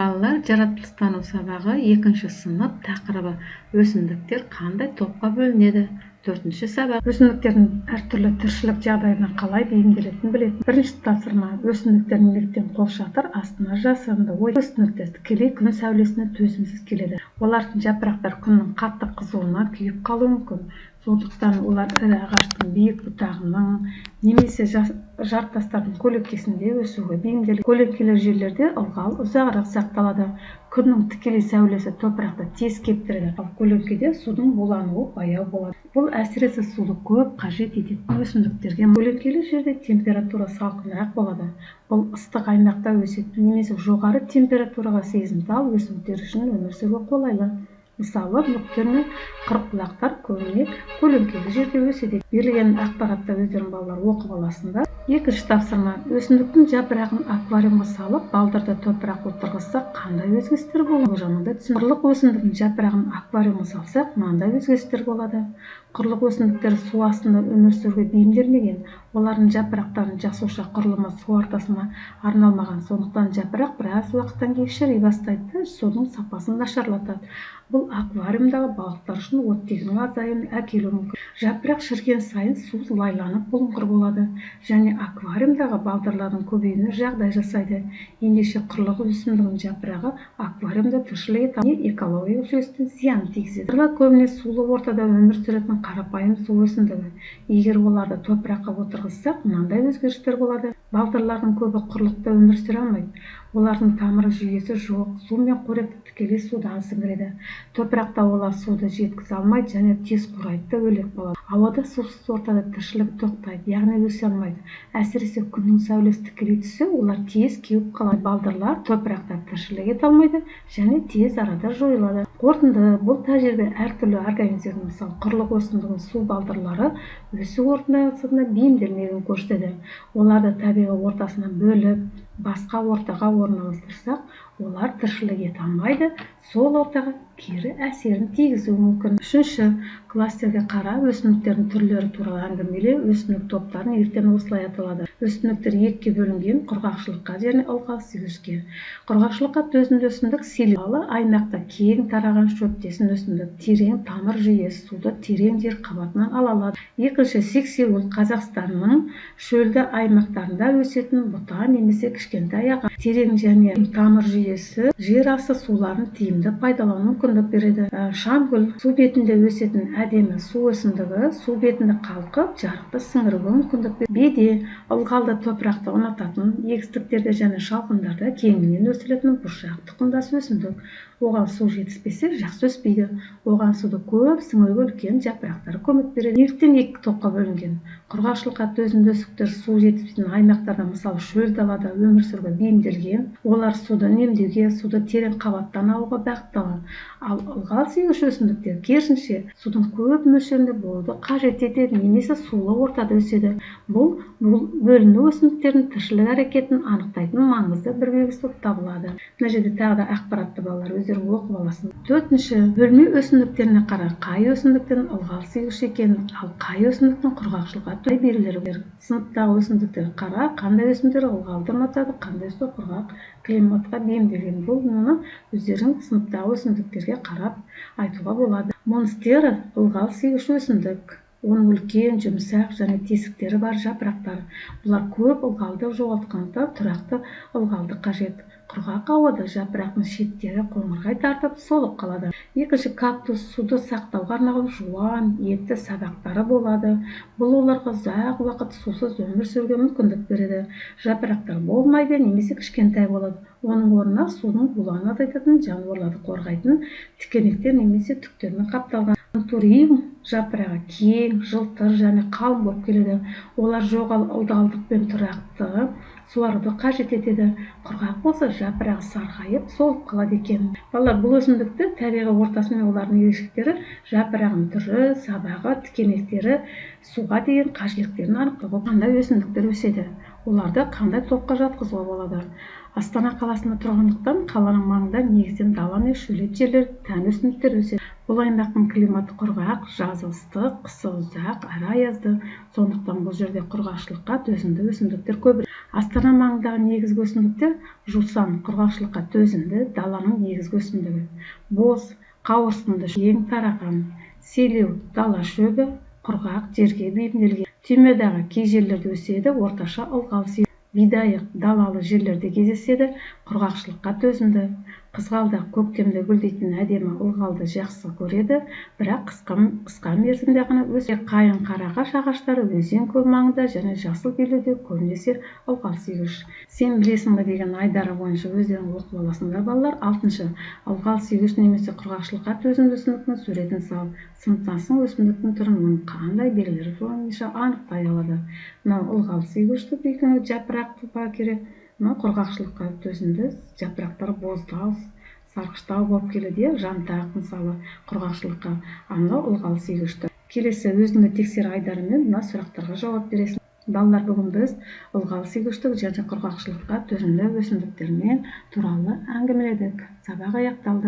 Балалар жаратылыстану сабағы 2 сынып тақырыбы өсімдіктер қандай топқа бөлінеді? 4 сабақ. Өсімдіктердің әртүрлі тіршілік жағдайына қалай бейімделетінін білетін. Бірінші тапсырма: өсімдіктер неліктен қолшатыр астына жасырынды? Өсімдіктер тікелей күн сәулесіне төзімсіз келеді. Олардың жапырақтары күннің қатты қызуына күйіп қалуы мүмкін. Сондықтан олар ірі ағаштың биік бұтағының немесе жартастардың көлеңкесінде өсуге бейімделген. Көлеңкелі жерлерде ылғал ұзағырақ сақталады. Күннің тікелей сәулесі топырақты тез кептіреді, ал көлеңкеде судың булануы баяу болады. Бұл әсіресе суды көп қажет ететін өсімдіктерге. Көлеңкелі жерде температура салқынырақ болады. Бұл ыстық аймақта өсетін немесе жоғары температураға сезімтал өсімдіктер үшін өмір сүруге қолайлы. Мысалы, мүктер мен қырыққұлақтар көбіне көлеңкелі жерде өседі. Берілген ақпаратты өздерің балалар оқып аласыңдар. Екінші тапсырма: өсімдіктің жапырағын аквариумға салып, балдырды топырақ отырғызсақ, қандай өзгерістер болады? Болжамыңды түсін. Құрлық өсімдігінің жапырағын аквариумға салсақ, мынандай өзгерістер болады. Құрлық өсімдіктері су астында өмір сүруге бейімделмеген. Олардың жапырақтарының жасуша құрылымы су ортасына арналмаған, сондықтан жапырақ біраз уақыттан кейін шіри бастайды, судың сапасын нашарлатады. Бұл аквариумдағы балықтар үшін оттегінің азаюын әкелуі мүмкін. Жапырақ шіріген сайын су лайланып бұлыңғыр болады және аквариумдағы балдырлардың көбеюіне жағдай жасайды. Ендеше құрлық өсімдігінің жапырағы аквариумда тіршілік етеді, экологиялық жүйесіне зиян тигізеді. Балдырлар көбіне сулы ортада өмір сүретін қарапайым су өсімдігі. Егер оларды топыраққа отырғызсақ, мынандай өзгерістер болады. Балдырлардың көбі құрлықта өмір сүре алмайды. Олардың тамыр жүйесі жоқ, су мен қоректі тікелей судан сіңіреді. Топырақта олар суды жеткізе алмайды және тез қурайды да өлек болады. Ауада сусыз ортада тіршілік тоқтайды, яғни өсе алмайды. Әсіресе күннің сәулесі тікелей түссе, олар тез кеуіп қалады. Балдырлар топырақта тіршілік ете алмайды және тез арада жойылады. Қорытынды: бұл тәжірибе әртүрлі организмдердің, мысалы, құрлық өсімдігінің су балдырлары өсу ортасына бейімделмегенін көрсетеді. Оларды табиғи ортасынан бөліп, басқа ортаға орналастырсақ, олар тіршілік ете алмайды, сол ортаға кері әсерін тигізуі мүмкін. Үшінші кластерге қара өсімдіктердің түрлері туралы әңгімелеу. Өсімдік топтарын ертең осылай аталады. Өсімдіктер екіге бөлінген: құрғақшылыққа және ылғал сүйгішке. Құрғақшылыққа төзімді өсімдік силикалы аймақта кең тараған шөптесін өсімдік. Терең тамыр жүйесі суды терең жер қабатынан ала алады. Екінші сексеуіл Қазақстанның шөлді аймақтарында өсетін бұта немесе кішкентай ағаш. Терең және тамыр жүйесі жер асты суларын тиімді пайдалану мүмкіндік береді. Шамгүл су бетінде өсетін әдемі су өсімдігі, су бетінде қалқып, жарықты сіңіруге мүмкіндік береді. Беде ылғалды топырақты ұнататын, егістіктерде және шалғындарда кеңінен өсірілетін бұршақ тұқымдас өсімдік. Оған су жетіспесе, жақсы өспейді. Оған суды көп сіңіруге үлкен жапырақтары көмек береді. Неліктен екі топқа бөлінген? Құрғақшылыққа төзімді өсімдіктер су жетіспейтін аймақтарда, мысалы, шөл далада өмір сүруге бейімделген. Олар суды үнемдеуге, суды терең қабаттан алуға бағытталған. Ал ылғал сүйгіш өсімдіктер керісінше судың көп мөлшерінде болуды қажет етеді, немесе сулы ортада өседі. Бұл бөліну өсімдіктердің тіршілік әрекетін анықтайтын маңызды бір белгісі болып табылады. Мына жерде тағы да ақпаратты балалар өздерің оқып аласың. Төртінші, бөлме өсімдіктеріне қара. Қай өсімдіктің ылғал сүйгіш екенін, ал қай өсімдіктің құрғақшылыққа төзімді белгілері. Сыныптағы өсімдіктер қара, қандай өсімдіктер ылғалды ұнатады, қандайсы құрғақ климатқа бейімделген. Бұл мұны өздерің сыныптағы өсімдіктерге қарап айтуға болады. Монстера ылғал сүйгіш өсімдік. Оның үлкен, жұмсақ және тесіктері бар жапырақтары. Бұлар көп ылғалды жоғалтқанда тұрақты ылғалды қажет. Құрғақ ауада жапырақтың шеттері қоңырғай тартып солып қалады. Екінші кактус суды сақтауға арналған жуан, етті сабақтары болады. Бұл оларға ұзақ уақыт сусыз өмір сүруге мүмкіндік береді. Жапырақтар болмайды немесе кішкентай болады. Оның орнына судың булануын азайтатын, жануарларды қорғайтын тікенектер немесе түктермен қапталған. Антуриум жапырағы кең, жылтыр және қалың болып келеді. Олар жоғары ылғалдықпен тұрақты суаруды қажет етеді. Құрғақ болса, жапырағы сарғайып, солып қалады екен. Балалар, бұл өсімдікті табиғи ортасы мен олардың ерекшеліктері, жапырағының түрі, сабағы, тікенектері, суға деген қажеттіліктерін анықтауға. Қандай өсімдіктер өседі? Оларды қандай топқа жатқызуға болады? Астана қаласында тұрғандықтан, қаланың маңында негізінен дала мен шөлейт жерлер тән өсімдіктер өседі. Бұл аймақтың климаты құрғақ, жазы ыстық, қысы ұзақ, әрі аязды. Сондықтан бұл жерде құрғақшылыққа төзімді өсімдіктер көп. Астана маңындағы негізгі өсімдіктер жусан, құрғақшылыққа төзімді даланың негізгі өсімдігі. Боз, қауырсынды ең тараған. Селеу, дала шөбі, құрғақ жерге бейімделген. Түймедағы кей жерлерде өседі, орташа ылғал сүйеді. Бидайық далалы жерлерде кездеседі, құрғақшылыққа төзімді. Қызғалдақ көктемде гүлдейтін әдемі ылғалды жақсы көреді, бірақ қысқа мерзімде ғана өседі. Қайың қарағаш ағаштары өзен көл маңында және жасыл белуде көбінесе ылғал сүйгіш. Сен білесің бе деген айдары бойынша өздерің оқып аласыңдар балалар. 6-шы ылғал сүйгіш немесе құрғақшылыққа төзімді өсімдіктің суретін сал. Сыныптасың өсімдіктің түрін оның қандай белгілері бойынша анықтай алады. Мынау ылғал сүйгіштік екені жапырақты ба керек. Мынау құрғақшылыққа төзімді жапырақтар боздау, сарқыштау болып келеді, жантақ мысалы құрғақшылыққа. Мынау ылғал сүйгіштік. Келесі өзіңді тексер айдарымен мына сұрақтарға жауап бересің. Балалар, бүгін біз ылғал сүйгіштік және құрғақшылыққа төзімді өсімдіктермен туралы әңгімеледік. Сабақ аяқталды.